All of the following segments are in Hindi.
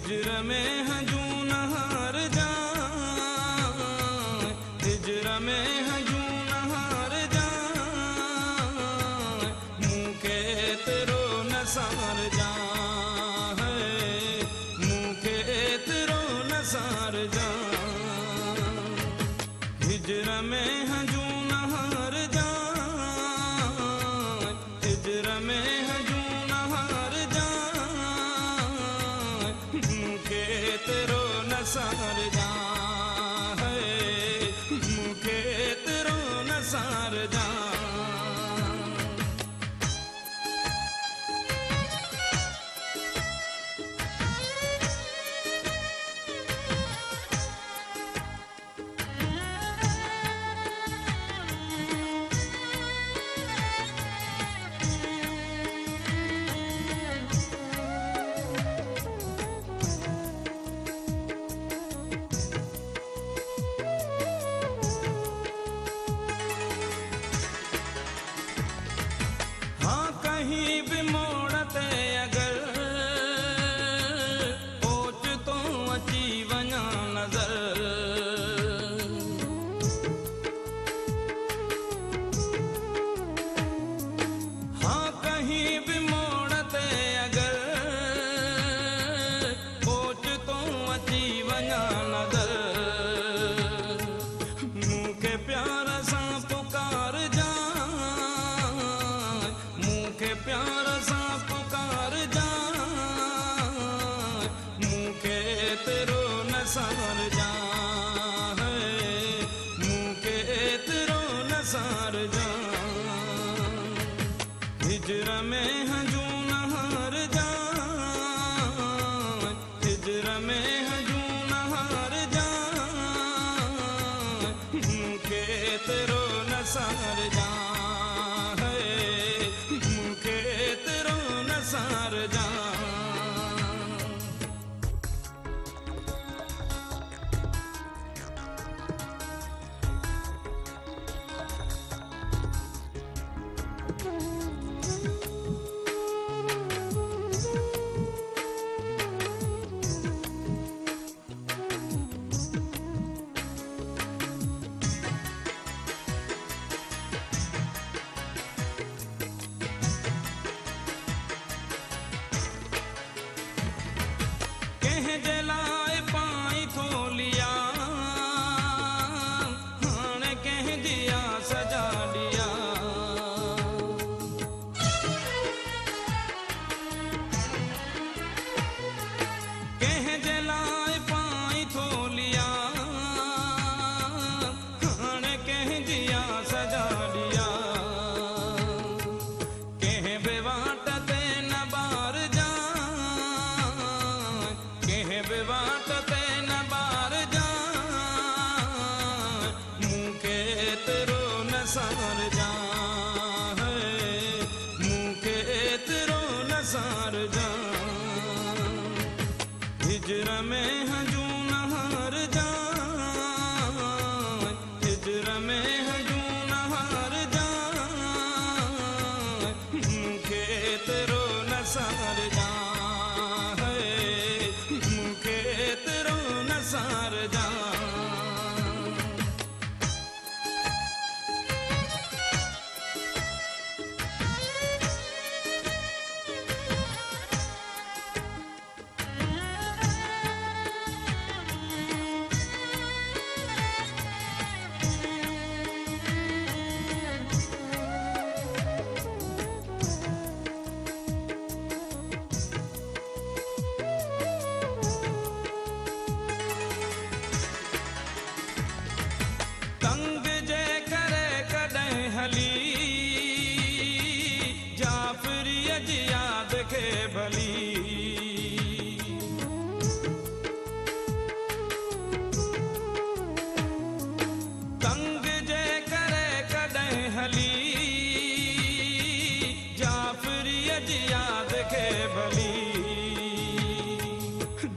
हिजर में हजू नहार जाए, हिजर में हजू नहार जाए, मुँह के तेरो नसार जाए, मुँह के तेरो नसार जाए। हिजर में हजू नहार जाए, हिजर में हजू नहार जाए, मुँह के तेरो नसार जाए, मुँह के तेरो नसार जाए। कहीं भी मोड़ते अगर ओच तो अची वञा नज़र, हाँ कहीं भी मोड़ते अगर ओच तो अची वञा नज़र, मुँह के प्यार सां पुकार जा, के प्यार सा पुकार जाए, मुँह के तेरो नसार जाए, मुँह के तेरो नसार जाए। हिजर में हजू नहार जाए, हिजर में हजू नहार जाए, मुँह के तेरो नसार जाए, नसार जाए। जलाए पाई थोलिया हाने कह दिया सजा दिया, कह जलाए पाई थोलिया हाने कह दिया सजा दिया, कह बेवाटते न बार जा, बेवाटते न बार जाए, मुँह के तेरो नसार जाए, मुँह के तेरो नसार जाए। हिजर में हजू नहार जाए, हिजर में हजू नहार जाए, मुँह के तेरो नसार जाए, तेरो नसार जाए। तंग जे करे कॾहिं हली जाफ़रीअ जी याद खे भली, तंग जे करे कॾहिं हली जाफ़रीअ जी याद खे भली,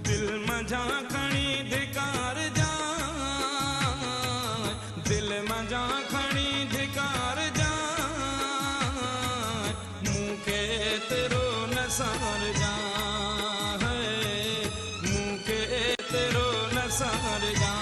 दिल मझां खणी धिकार जा, दिल मझां खणी धिकार जाए, मुँह के तेरो नसार जाए, मुँह जान